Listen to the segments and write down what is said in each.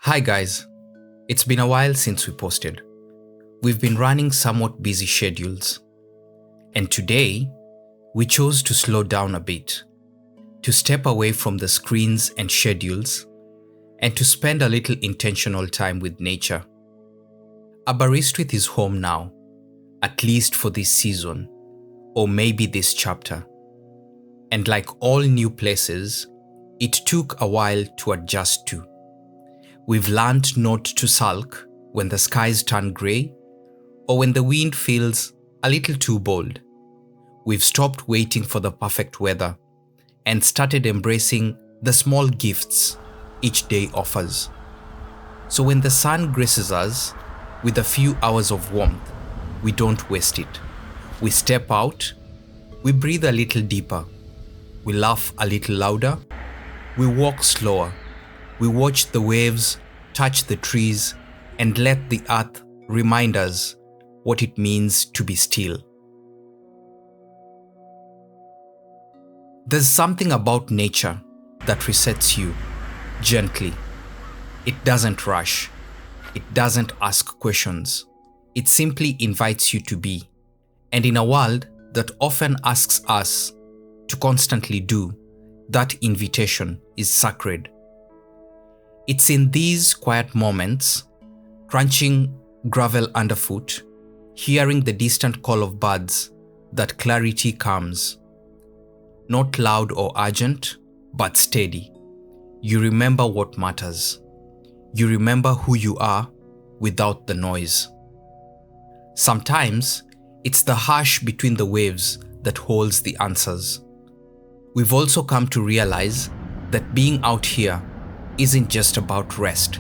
Hi guys, it's been a while since we posted. We've been running somewhat busy schedules. And today, we chose to slow down a bit, to step away from the screens and schedules, and to spend a little intentional time with nature. Aberystwyth is home now, at least for this season, or maybe this chapter. And like all new places, it took a while to adjust to. We've learned not to sulk when the skies turn grey or when the wind feels a little too bold. We've stopped waiting for the perfect weather and started embracing the small gifts each day offers. So when the sun graces us with a few hours of warmth, we don't waste it. We step out, we breathe a little deeper, we laugh a little louder, we walk slower. We watch the waves touch the trees and let the earth remind us what it means to be still. There's something about nature that resets you gently. It doesn't rush. It doesn't ask questions. It simply invites you to be. And in a world that often asks us to constantly do, that invitation is sacred. It's in these quiet moments, crunching gravel underfoot, hearing the distant call of birds, that clarity comes. Not loud or urgent, but steady. You remember what matters. You remember who you are without the noise. Sometimes, it's the hush between the waves that holds the answers. We've also come to realize that being out here isn't just about rest.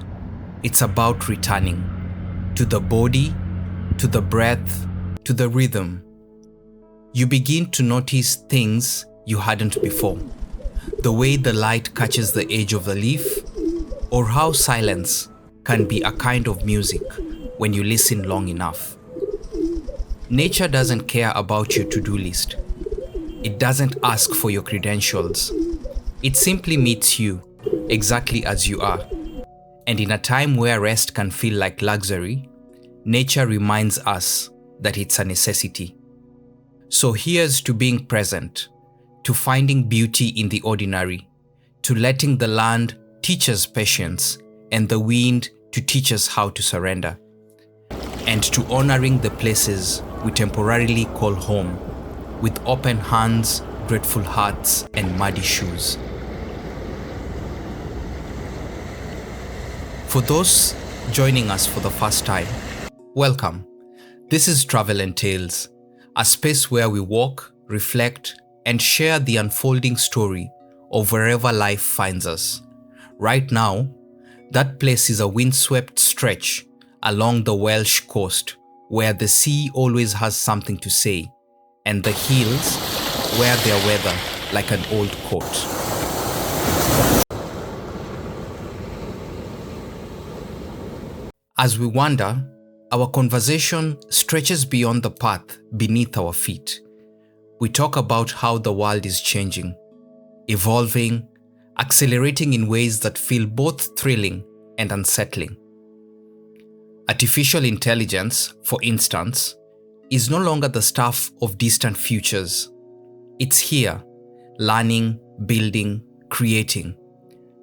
It's about returning to the body, to the breath, to the rhythm. You begin to notice things you hadn't before. The way the light catches the edge of the leaf, or how silence can be a kind of music when you listen long enough. Nature doesn't care about your to-do list. It doesn't ask for your credentials. It simply meets you exactly as you are. And in a time where rest can feel like luxury, nature reminds us that it's a necessity. So here's to being present, to finding beauty in the ordinary, to letting the land teach us patience and the wind to teach us how to surrender, and to honoring the places we temporarily call home with open hands, grateful hearts, and muddy shoes. For those joining us for the first time, welcome. This is Travel and Tales, a space where we walk, reflect, and share the unfolding story of wherever life finds us. Right now, that place is a windswept stretch along the Welsh coast where the sea always has something to say, and the hills wear their weather like an old coat. As we wander, our conversation stretches beyond the path beneath our feet. We talk about how the world is changing, evolving, accelerating in ways that feel both thrilling and unsettling. Artificial intelligence, for instance, is no longer the stuff of distant futures. It's here, learning, building, creating,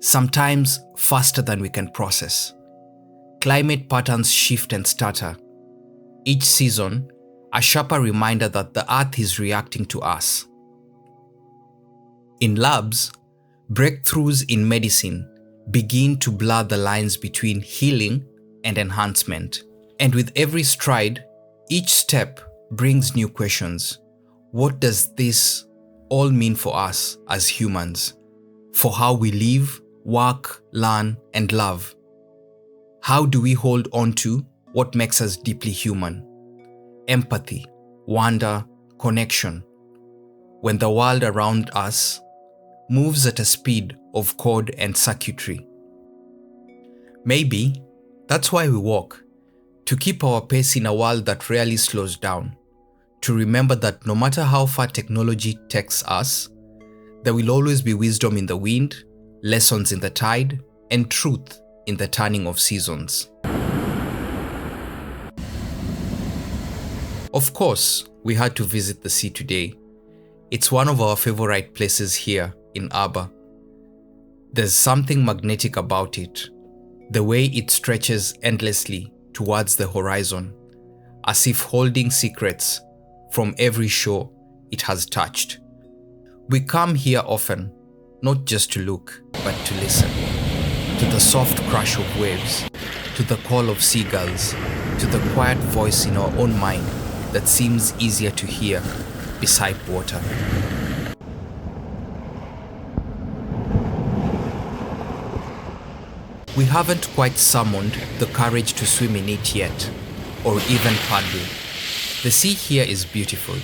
sometimes faster than we can process. Climate patterns shift and stutter. Each season, a sharper reminder that the earth is reacting to us. In labs, breakthroughs in medicine begin to blur the lines between healing and enhancement. And with every stride, each step brings new questions. What does this all mean for us as humans? For how we live, work, learn, and love? How do we hold on to what makes us deeply human? Empathy, wonder, connection. When the world around us moves at a speed of code and circuitry. Maybe that's why we walk, to keep our pace in a world that rarely slows down, to remember that no matter how far technology takes us, there will always be wisdom in the wind, lessons in the tide, and truth in the turning of seasons. Of course, we had to visit the sea today. It's one of our favorite places here in Aber. There's something magnetic about it, the way it stretches endlessly towards the horizon, as if holding secrets from every shore it has touched. We come here often, not just to look, but to listen, to the soft crash of waves, to the call of seagulls, to the quiet voice in our own mind that seems easier to hear beside water. We haven't quite summoned the courage to swim in it yet, or even paddle. The sea here is beautiful,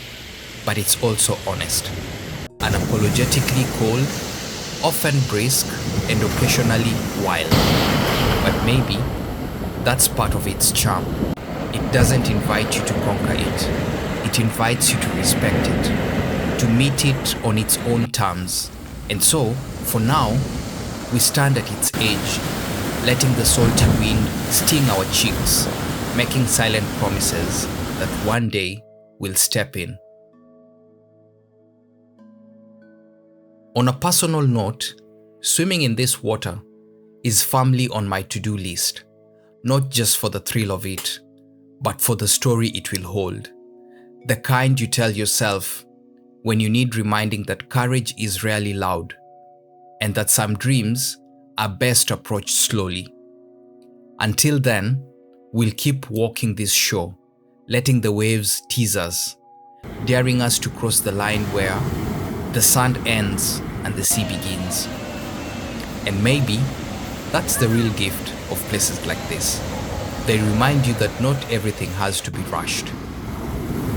but it's also honest, unapologetically cold, often brisk, and occasionally wild. But maybe that's part of its charm. It doesn't invite you to conquer it. It invites you to respect it, to meet it on its own terms. And so, for now, we stand at its edge, letting the salty wind sting our cheeks, making silent promises that one day we'll step in. On a personal note, swimming in this water is firmly on my to-do list, not just for the thrill of it, but for the story it will hold. The kind you tell yourself when you need reminding that courage is rarely loud, and that some dreams are best approached slowly. Until then, we'll keep walking this shore, letting the waves tease us, daring us to cross the line where the sand ends and the sea begins. And maybe that's the real gift of places like this. They remind you that not everything has to be rushed,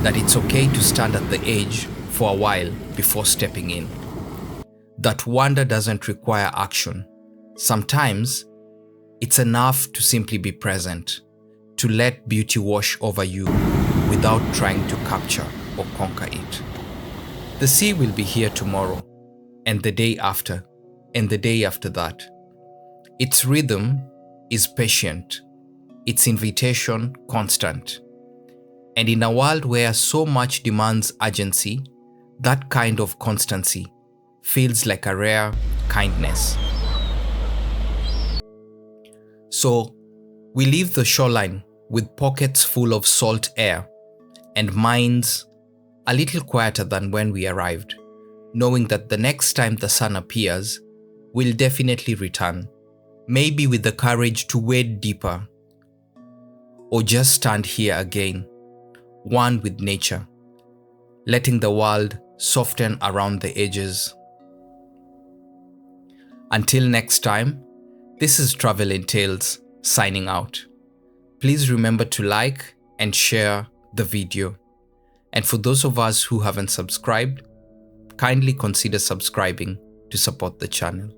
that it's okay to stand at the edge for a while before stepping in, that wonder doesn't require action. Sometimes it's enough to simply be present, to let beauty wash over you without trying to capture or conquer it. The sea will be here tomorrow, and the day after, and the day after that. Its rhythm is patient, its invitation constant. And in a world where so much demands urgency, that kind of constancy feels like a rare kindness. So, we leave the shoreline with pockets full of salt air and minds a little quieter than when we arrived, knowing that the next time the sun appears, we'll definitely return, maybe with the courage to wade deeper, or just stand here again, one with nature, letting the world soften around the edges. Until next time, this is Travel in Tales signing out. Please remember to like and share the video. And for those of us who haven't subscribed, kindly consider subscribing to support the channel.